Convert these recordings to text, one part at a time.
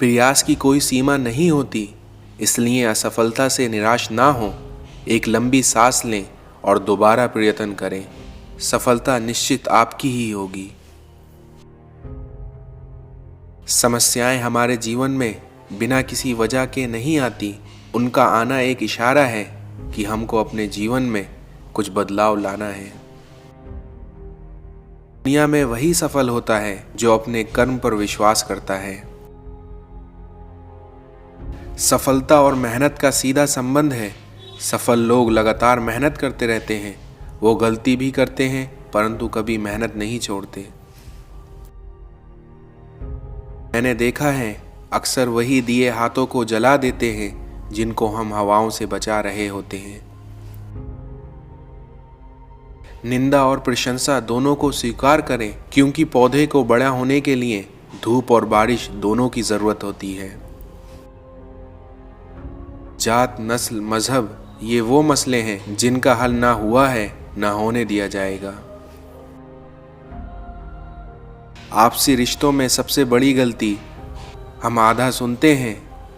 प्रयास की कोई सीमा नहीं होती, इसलिए असफलता से निराश ना हो। एक लंबी सांस लें और दोबारा प्रयत्न करें। सफलता निश्चित आपकी ही होगी। समस्याएं हमारे जीवन में बिना किसी वजह के नहीं आती। उनका आना एक इशारा है कि हमको अपने जीवन में कुछ बदलाव लाना है। दुनिया में वही सफल होता है जो अपने कर्म पर विश्वास करता है। सफलता और मेहनत का सीधा संबंध है। सफल लोग लगातार मेहनत करते रहते हैं। वो गलती भी करते हैं परंतु कभी मेहनत नहीं छोड़ते। मैंने देखा है, अक्सर वही दिए हाथों को जला देते हैं जिनको हम हवाओं से बचा रहे होते हैं। निंदा और प्रशंसा दोनों को स्वीकार करें, क्योंकि पौधे को बड़ा होने के लिए धूप और बारिश दोनों की जरूरत होती है। जात, नस्ल, मजहब ये वो मसले हैं जिनका हल ना हुआ है ना होने दिया जाएगा। आपसी रिश्तों में सबसे बड़ी गलती, हम आधा सुनते हैं,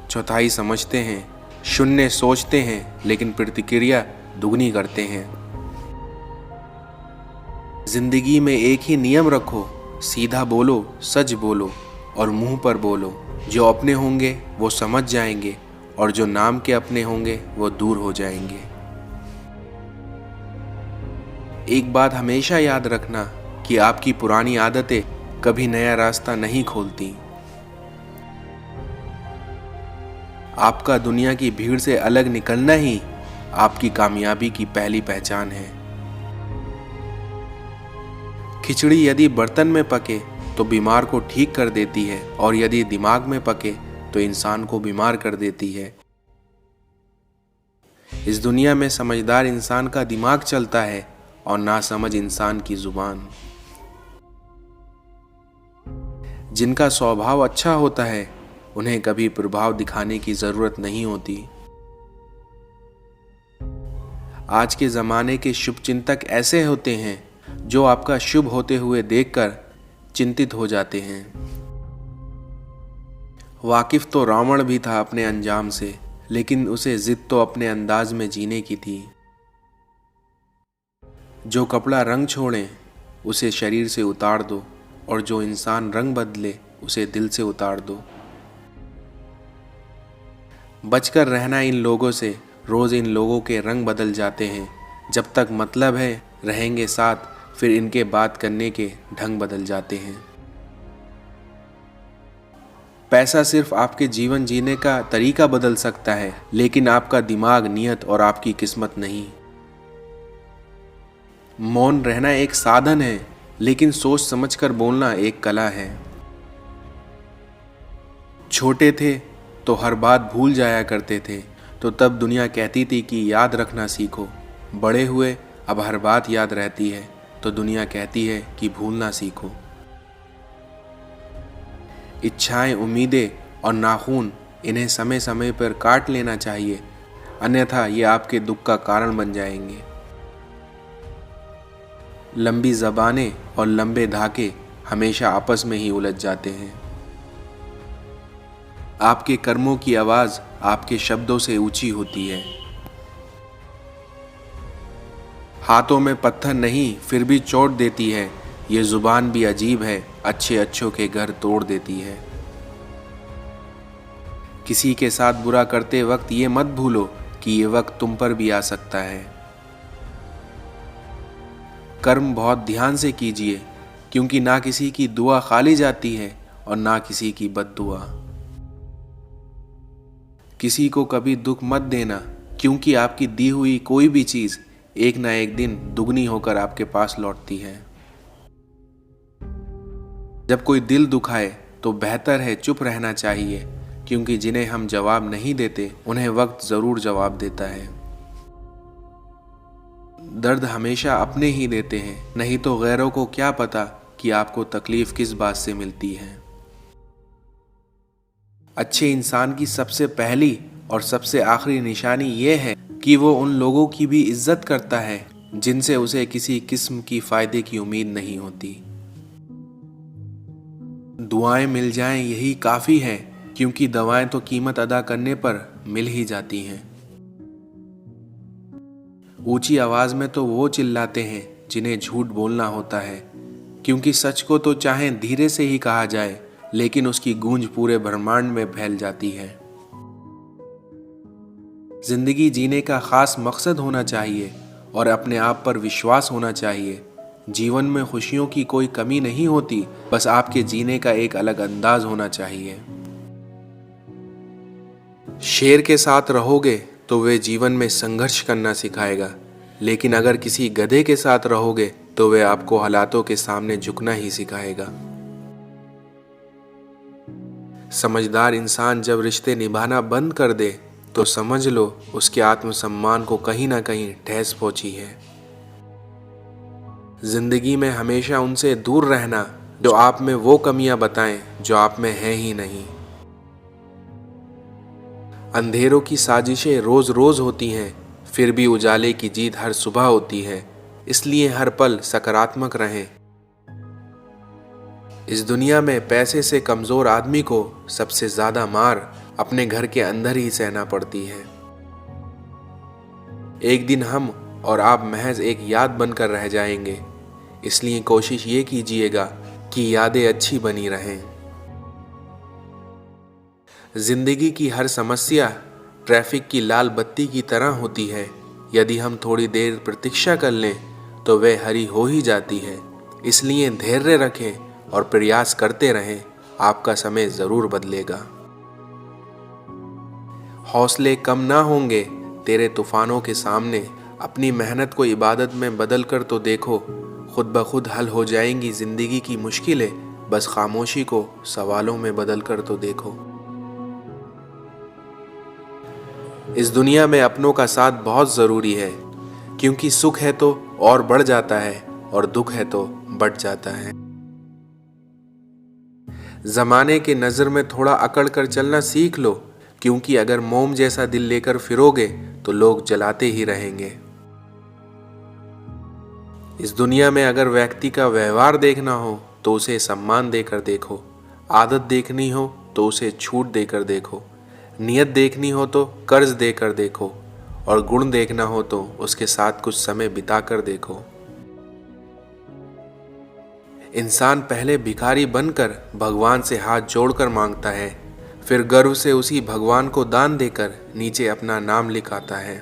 चौथाई समझते हैं, शून्य सोचते हैं लेकिन प्रतिक्रिया दुगनी करते हैं। जिंदगी में एक ही नियम रखो, सीधा बोलो, सच बोलो और मुंह पर बोलो। जो अपने होंगे वो समझ जाएंगे और जो नाम के अपने होंगे वो दूर हो जाएंगे। एक बात हमेशा याद रखना कि आपकी पुरानी आदतें कभी नया रास्ता नहीं खोलती। आपका दुनिया की भीड़ से अलग निकलना ही आपकी कामयाबी की पहली पहचान है। खिचड़ी यदि बर्तन में पके तो बीमार को ठीक कर देती है और यदि दिमाग में पके तो इंसान को बीमार कर देती है। इस दुनिया में समझदार इंसान का दिमाग चलता है और नासमझ इंसान की जुबान। जिनका स्वभाव अच्छा होता है उन्हें कभी प्रभाव दिखाने की जरूरत नहीं होती। आज के जमाने के शुभचिंतक ऐसे होते हैं जो आपका शुभ होते हुए देखकर चिंतित हो जाते हैं। वाकिफ तो रावण भी था अपने अंजाम से, लेकिन उसे जिद तो अपने अंदाज में जीने की थी। जो कपड़ा रंग छोड़े उसे शरीर से उतार दो और जो इंसान रंग बदले उसे दिल से उतार दो। बचकर रहना इन लोगों से। रोज इन लोगों के रंग बदल जाते हैं। जब तक मतलब है रहेंगे साथ, फिर इनके बात करने के ढंग बदल जाते हैं। पैसा सिर्फ आपके जीवन जीने का तरीका बदल सकता है, लेकिन आपका दिमाग, नियत और आपकी किस्मत नहीं। मौन रहना एक साधन है, लेकिन सोच समझकर बोलना एक कला है। छोटे थे तो हर बात भूल जाया करते थे, तो तब दुनिया कहती थी कि याद रखना सीखो। बड़े हुए अब हर बात याद रहती है, तो दुनिया कहती है कि भूलना सीखो। इच्छाएं, उम्मीदें और नाखून, इन्हें समय समय पर काट लेना चाहिए, अन्यथा ये आपके दुख का कारण बन जाएंगे। लंबी जबानें और लंबे धागे हमेशा आपस में ही उलझ जाते हैं। आपके कर्मों की आवाज आपके शब्दों से ऊंची होती है। हाथों में पत्थर नहीं फिर भी चोट देती है। ये जुबान भी अजीब है, अच्छे अच्छों के घर तोड़ देती है। किसी के साथ बुरा करते वक्त ये मत भूलो कि ये वक्त तुम पर भी आ सकता है। कर्म बहुत ध्यान से कीजिए, क्योंकि ना किसी की दुआ खाली जाती है और ना किसी की बद्दुआ। किसी को कभी दुख मत देना, क्योंकि आपकी दी हुई कोई भी चीज एक ना एक दिन दुगनी होकर आपके पास लौटती है। जब कोई दिल दुखाए तो बेहतर है चुप रहना चाहिए, क्योंकि जिन्हें हम जवाब नहीं देते उन्हें वक्त जरूर जवाब देता है। दर्द हमेशा अपने ही देते हैं, नहीं तो गैरों को क्या पता कि आपको तकलीफ किस बात से मिलती है। अच्छे इंसान की सबसे पहली और सबसे आखिरी निशानी यह है कि वो उन लोगों की भी इज्जत करता है जिनसे उसे किसी किस्म की फायदे की उम्मीद नहीं होती। दुआएं मिल जाएं यही काफी है, क्योंकि दवाएं तो कीमत अदा करने पर मिल ही जाती हैं। ऊंची आवाज में तो वो चिल्लाते हैं जिन्हें झूठ बोलना होता है, क्योंकि सच को तो चाहे धीरे से ही कहा जाए, लेकिन उसकी गूंज पूरे ब्रह्मांड में फैल जाती है। जिंदगी जीने का खास मकसद होना चाहिए और अपने आप पर विश्वास होना चाहिए। जीवन में खुशियों की कोई कमी नहीं होती, बस आपके जीने का एक अलग अंदाज होना चाहिए। शेर के साथ रहोगे तो वे जीवन में संघर्ष करना सिखाएगा, लेकिन अगर किसी गधे के साथ रहोगे तो वे आपको हालातों के सामने झुकना ही सिखाएगा। समझदार इंसान जब रिश्ते निभाना बंद कर दे तो समझ लो उसके आत्मसम्मान को कहीं ना कहीं ठेस पहुंची है। जिंदगी में हमेशा उनसे दूर रहना जो आप में वो कमियां बताएं जो आप में है ही नहीं। अंधेरों की साजिशें रोज रोज होती हैं, फिर भी उजाले की जीत हर सुबह होती है। इसलिए हर पल सकारात्मक रहें। इस दुनिया में पैसे से कमजोर आदमी को सबसे ज्यादा मार अपने घर के अंदर ही सहना पड़ती है। एक दिन हम और आप महज एक याद बनकर रह जाएंगे, इसलिए कोशिश ये कीजिएगा कि यादें अच्छी बनी रहें। जिंदगी की हर समस्या ट्रैफिक की लाल बत्ती की तरह होती है। यदि हम थोड़ी देर प्रतीक्षा कर लें तो वह हरी हो ही जाती है। इसलिए धैर्य रखें और प्रयास करते रहें, आपका समय जरूर बदलेगा। हौसले कम ना होंगे तेरे तूफानों के सामने। अपनी मेहनत को इबादत में बदल कर तो देखो, खुद ब खुद हल हो जाएंगी जिंदगी की मुश्किलें। बस खामोशी को सवालों में बदल कर तो देखो। इस दुनिया में अपनों का साथ बहुत जरूरी है, क्योंकि सुख है तो और बढ़ जाता है और दुख है तो बढ़ जाता है। जमाने के नजर में थोड़ा अकड़ कर चलना सीख लो, क्योंकि अगर मोम जैसा दिल लेकर फिरोगे तो लोग जलाते ही रहेंगे। इस दुनिया में अगर व्यक्ति का व्यवहार देखना हो तो उसे सम्मान देकर देखो, आदत देखनी हो तो उसे छूट देकर देखो, नियत देखनी हो तो कर्ज देकर देखो, और गुण देखना हो तो उसके साथ कुछ समय बिताकर देखो। इंसान पहले भिखारी बनकर भगवान से हाथ जोड़कर मांगता है, फिर गर्व से उसी भगवान को दान देकर नीचे अपना नाम लिखाता है।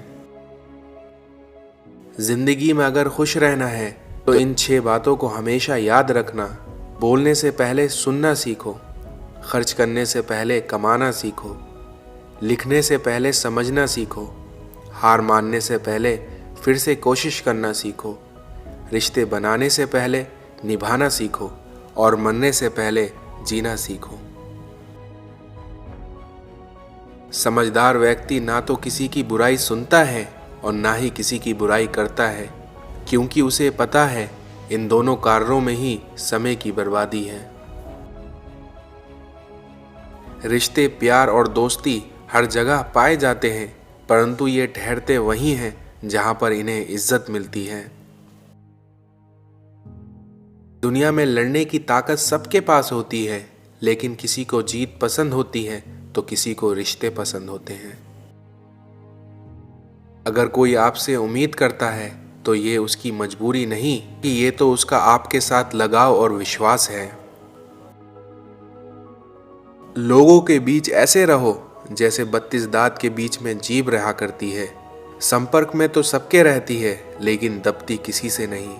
जिंदगी में अगर खुश रहना है तो इन 6 बातों को हमेशा याद रखना। बोलने से पहले सुनना सीखो, खर्च करने से पहले कमाना सीखो, लिखने से पहले समझना सीखो, हार मानने से पहले फिर से कोशिश करना सीखो, रिश्ते बनाने से पहले निभाना सीखो, और मरने से पहले जीना सीखो। समझदार व्यक्ति ना तो किसी की बुराई सुनता है और ना ही किसी की बुराई करता है, क्योंकि उसे पता है इन दोनों कारणों में ही समय की बर्बादी है। रिश्ते, प्यार और दोस्ती हर जगह पाए जाते हैं, परंतु ये ठहरते वहीं हैं जहां पर इन्हें इज्जत मिलती है। दुनिया में लड़ने की ताकत सबके पास होती है, लेकिन किसी को जीत पसंद होती है तो किसी को रिश्ते पसंद होते हैं। अगर कोई आपसे उम्मीद करता है तो ये उसकी मजबूरी नहीं कि ये तो उसका आपके साथ लगाव और विश्वास है। लोगों के बीच ऐसे रहो जैसे 32 दांत के बीच में जीभ रहा करती है। संपर्क में तो सबके रहती है, लेकिन दबती किसी से नहीं।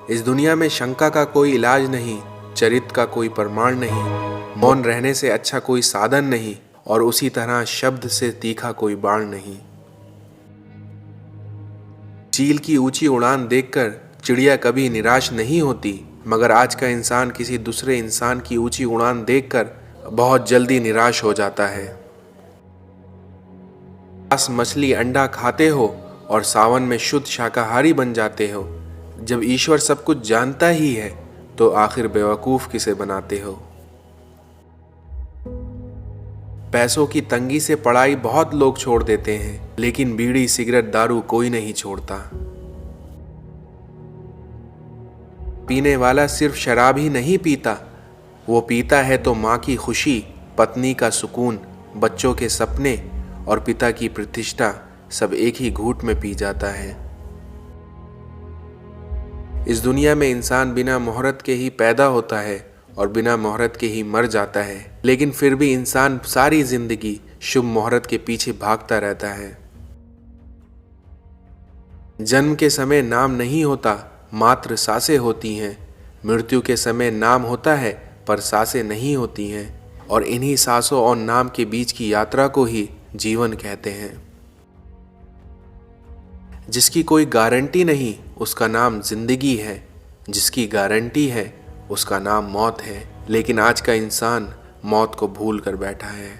इस दुनिया में शंका का कोई इलाज नहीं, चरित्र का कोई प्रमाण नहीं, मौन रहने से अच्छा कोई साधन नहीं, और उसी तरह शब्द से तीखा कोई बाण नहीं। चील की ऊंची उड़ान देखकर चिड़िया कभी निराश नहीं होती, मगर आज का इंसान किसी दूसरे इंसान की ऊंची उड़ान देखकर बहुत जल्दी निराश हो जाता है। मांस, मछली, अंडा खाते हो और सावन में शुद्ध शाकाहारी बन जाते हो। जब ईश्वर सब कुछ जानता ही है तो आखिर बेवकूफ किसे बनाते हो। पैसों की तंगी से पढ़ाई बहुत लोग छोड़ देते हैं, लेकिन बीड़ी, सिगरेट, दारू कोई नहीं छोड़ता। पीने वाला सिर्फ शराब ही नहीं पीता, वो पीता है तो माँ की खुशी, पत्नी का सुकून, बच्चों के सपने और पिता की प्रतिष्ठा सब एक ही घूंट में पी जाता है। इस दुनिया में इंसान बिना मोहरत के ही पैदा होता है और बिना मोहरत के ही मर जाता है, लेकिन फिर भी इंसान सारी जिंदगी शुभ मोहरत के पीछे भागता रहता है। जन्म के समय नाम नहीं होता, मात्र सांसें होती हैं। मृत्यु के समय नाम होता है पर सांसें नहीं होती हैं, और इन्हीं सांसों और नाम के बीच की यात्रा को ही जीवन कहते हैं। जिसकी कोई गारंटी नहीं उसका नाम जिंदगी है, जिसकी गारंटी है उसका नाम मौत है। लेकिन आज का इंसान मौत को भूल कर बैठा है।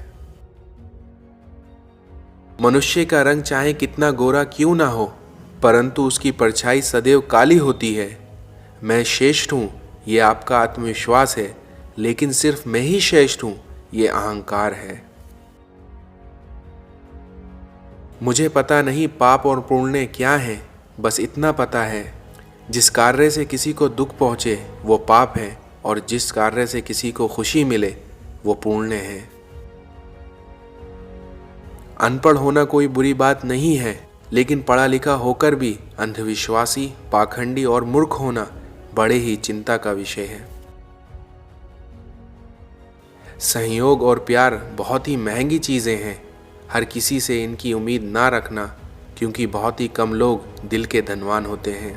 मनुष्य का रंग चाहे कितना गोरा क्यों ना हो, परंतु उसकी परछाई सदैव काली होती है। मैं श्रेष्ठ हूं ये आपका आत्मविश्वास है, लेकिन सिर्फ मैं ही श्रेष्ठ हूं ये अहंकार है। मुझे पता नहीं पाप और पुण्य क्या है, बस इतना पता है जिस कार्य से किसी को दुख पहुंचे वो पाप है, और जिस कार्य से किसी को खुशी मिले वो पुण्य है। अनपढ़ होना कोई बुरी बात नहीं है, लेकिन पढ़ा लिखा होकर भी अंधविश्वासी, पाखंडी और मूर्ख होना बड़े ही चिंता का विषय है। सहयोग और प्यार बहुत ही महंगी चीज़ें हैं। हर किसी से इनकी उम्मीद ना रखना, क्योंकि बहुत ही कम लोग दिल के धनवान होते हैं।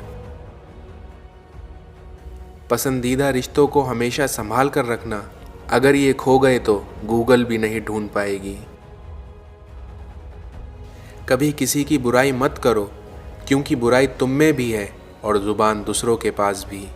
पसंदीदा रिश्तों को हमेशा संभाल कर रखना, अगर ये खो गए तो गूगल भी नहीं ढूंढ पाएगी। कभी किसी की बुराई मत करो, क्योंकि बुराई तुम में भी है और जुबान दूसरों के पास भी।